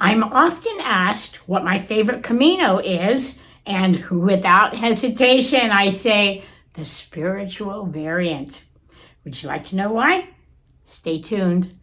I'm often asked what my favorite Camino is, and without hesitation, I say the spiritual variant. Would you like to know why? Stay tuned.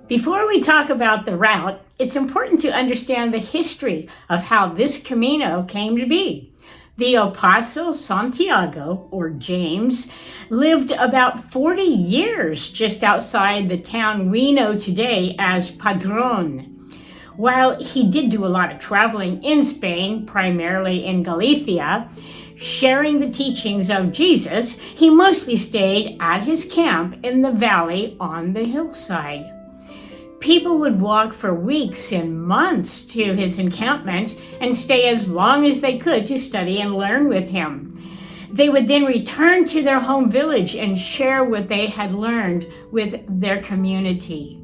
Before we talk about the route, it's important to understand the history of how this Camino came to be. The Apostle Santiago, or James, lived about 40 years just outside the town we know today as Padrón. While he did do a lot of traveling in Spain, primarily in Galicia, sharing the teachings of Jesus, he mostly stayed at his camp in the valley on the hillside. People would walk for weeks and months to his encampment and stay as long as they could to study and learn with him. They would then return to their home village and share what they had learned with their community.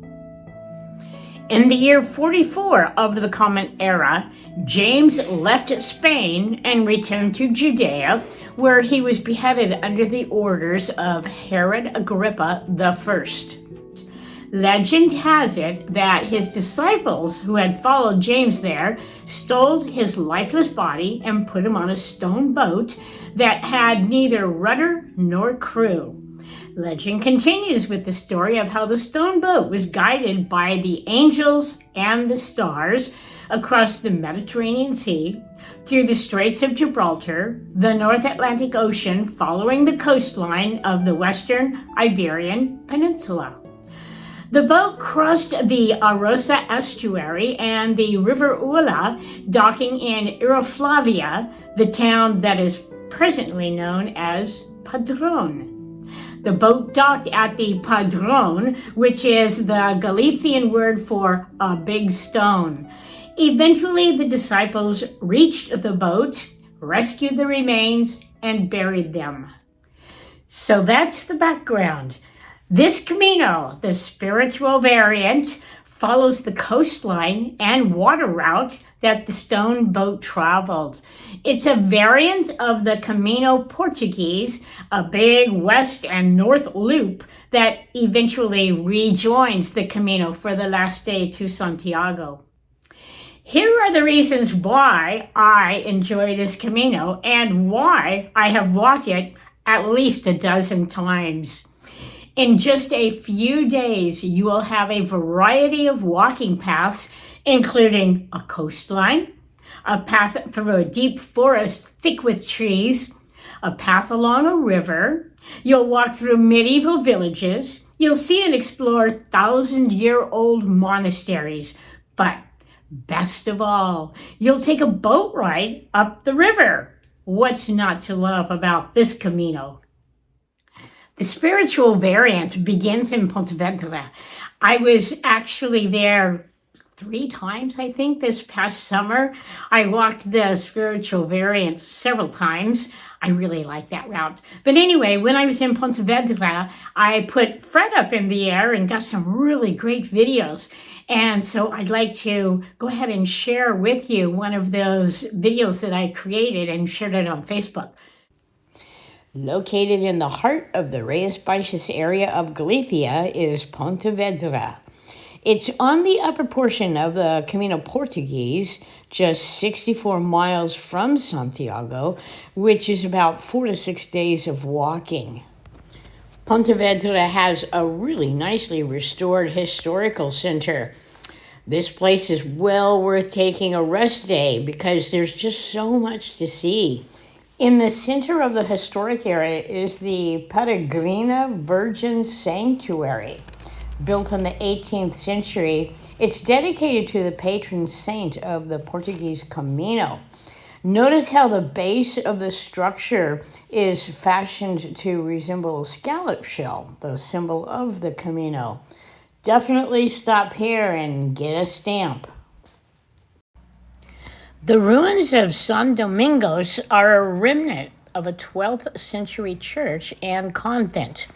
In the year 44 of the Common Era, James left Spain and returned to Judea, where he was beheaded under the orders of Herod Agrippa I. Legend has it that his disciples who had followed James there stole his lifeless body and put him on a stone boat that had neither rudder nor crew. Legend continues with the story of how the stone boat was guided by the angels and the stars across the Mediterranean Sea, through the Straits of Gibraltar, the North Atlantic Ocean, following the coastline of the Western Iberian Peninsula. The boat crossed the Arosa estuary and the River Ula, docking in Iroflavia, the town that is presently known as Padrón. The boat docked at the Padrón, which is the Galician word for a big stone. Eventually, the disciples reached the boat, rescued the remains, and buried them. So that's the background. This Camino, the spiritual variant, follows the coastline and water route that the stone boat traveled. It's a variant of the Camino Portuguese, a big west and north loop that eventually rejoins the Camino for the last day to Santiago. Here are the reasons why I enjoy this Camino and why I have walked it at least a dozen times. In just a few days, you will have a variety of walking paths, including a coastline, a path through a deep forest thick with trees, a path along a river. You'll walk through medieval villages. You'll see and explore 1,000-year-old monasteries. But best of all, you'll take a boat ride up the river. What's not to love about this Camino? The spiritual variant begins in Pontevedra. I was actually there 3 times, I think, this past summer. I walked the spiritual variant several times. I really like that route. But anyway, when I was in Pontevedra, I put Fred up in the air and got some really great videos. And so I'd like to go ahead and share with you one of those videos that I created and shared it on Facebook. Located in the heart of the Reis Baixas area of Galicia is Pontevedra. It's on the upper portion of the Camino Portuguese, just 64 miles from Santiago, which is about 4 to 6 days of walking. Pontevedra has a really nicely restored historical center. This place is well worth taking a rest day because there's just so much to see. In the center of the historic area is the Peregrina Virgin Sanctuary. Built in the 18th century, it's dedicated to the patron saint of the Portuguese Camino. Notice how the base of the structure is fashioned to resemble a scallop shell, the symbol of the Camino. Definitely stop here and get a stamp. The ruins of San Domingos are a remnant of a 12th century church and convent.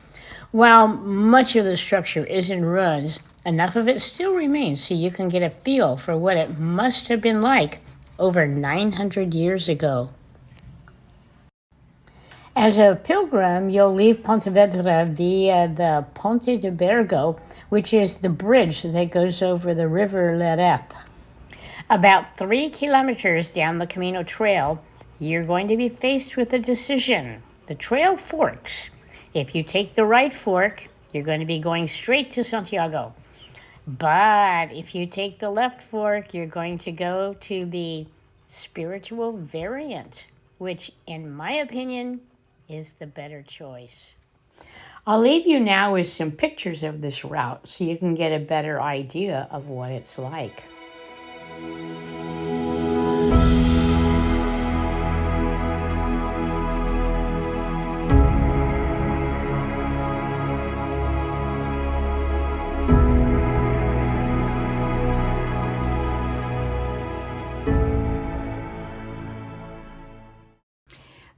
While much of the structure is in ruins, enough of it still remains so you can get a feel for what it must have been like over 900 years ago. As a pilgrim, you'll leave Pontevedra via the Ponte de Bergo, which is the bridge that goes over the river Leref. About 3 kilometers down the Camino trail, you're going to be faced with a decision. The trail forks. If you take the right fork, you're going to be going straight to Santiago. But if you take the left fork, you're going to go to the spiritual variant, which, in my opinion, is the better choice. I'll leave you now with some pictures of this route so you can get a better idea of what it's like.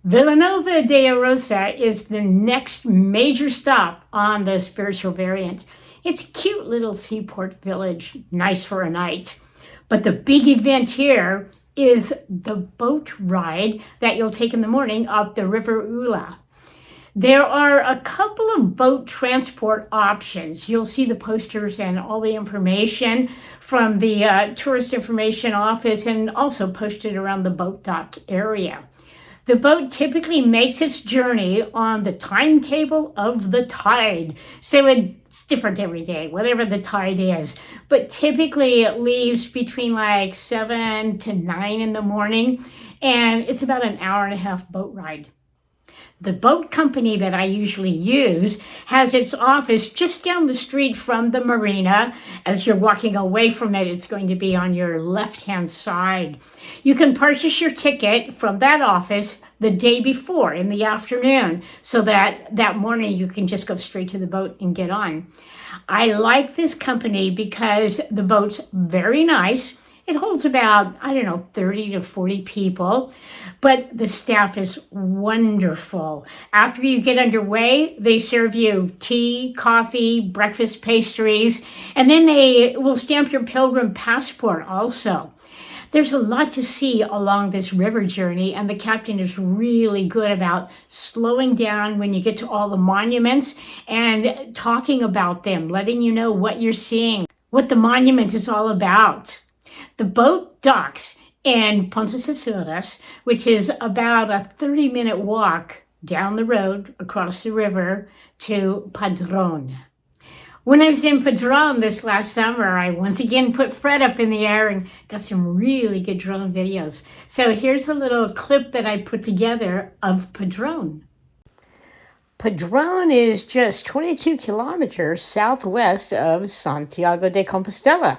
Villanova de Arosa is the next major stop on the spiritual variant. It's a cute little seaport village, nice for a night. But the big event here is the boat ride that you'll take in the morning up the River Ula. There are a couple of boat transport options. You'll see the posters and all the information from the Tourist Information Office and also posted around the boat dock area. The boat typically makes its journey on the timetable of the tide. So it's different every day, whatever the tide is. But typically it leaves between like 7 to 9 in the morning, and it's about an hour and a half boat ride. The boat company that I usually use has its office just down the street from the marina. As you're walking away from it, it's going to be on your left-hand side. You can purchase your ticket from that office the day before in the afternoon so that morning you can just go straight to the boat and get on. I like this company because the boat's very nice. It holds about, 30 to 40 people, but the staff is wonderful. After you get underway, they serve you tea, coffee, breakfast, pastries, and then they will stamp your pilgrim passport also. There's a lot to see along this river journey, and the captain is really good about slowing down when you get to all the monuments and talking about them, letting you know what you're seeing, what the monument is all about. The boat docks in Pontes Açores, which is about a 30-minute walk down the road across the river to Padrón. When I was in Padrón this last summer, I once again put Fred up in the air and got some really good drone videos. So here's a little clip that I put together of Padrón. Padrón is just 22 kilometers southwest of Santiago de Compostela.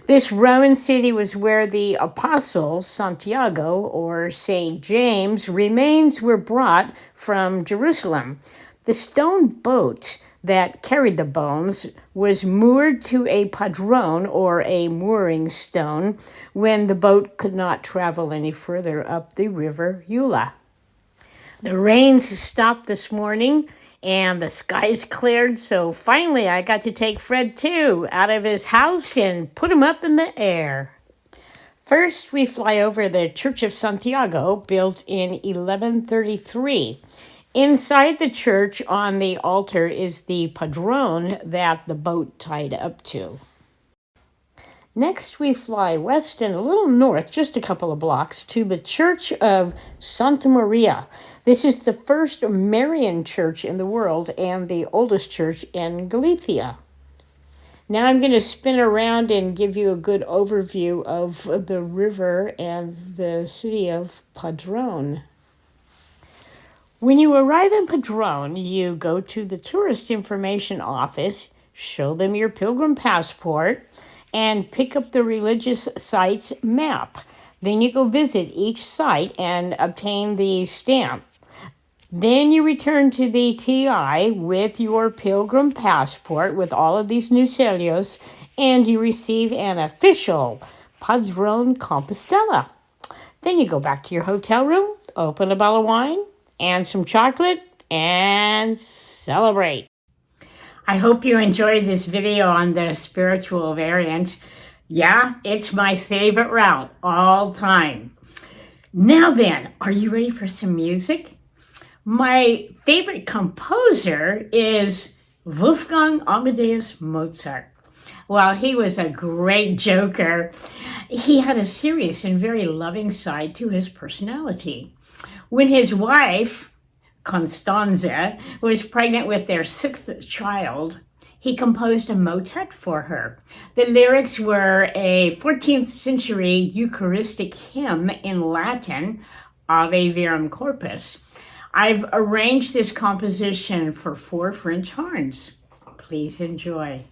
This Roman city was where the apostles, Santiago or St. James, remains were brought from Jerusalem. The stone boat that carried the bones was moored to a padrón or a mooring stone when the boat could not travel any further up the river Ula. The rains stopped this morning and the skies cleared, so finally I got to take Fred too out of his house and put him up in the air. First, we fly over the Church of Santiago, built in 1133. Inside the church on the altar is the padrón that the boat tied up to. Next, we fly west and a little north, just a couple of blocks, to the Church of Santa Maria. This is the first Marian church in the world and the oldest church in Galicia. Now I'm going to spin around and give you a good overview of the river and the city of Padrón. When you arrive in Padrón, you go to the Tourist Information Office, show them your pilgrim passport, and pick up the religious sites map. Then you go visit each site and obtain the stamp. Then you return to the TI with your pilgrim passport with all of these new celios, and you receive an official Padrón Compostela. Then you go back to your hotel room, open a bottle of wine and some chocolate, and celebrate. I hope you enjoyed this video on the spiritual variant. Yeah, it's my favorite route all time. Now then, are you ready for some music? My favorite composer is Wolfgang Amadeus Mozart. While he was a great joker, he had a serious and very loving side to his personality. When his wife, Constanze, was pregnant with their sixth child, he composed a motet for her. The lyrics were a 14th century Eucharistic hymn in Latin, Ave Verum Corpus. I've arranged this composition for 4 French horns. Please enjoy.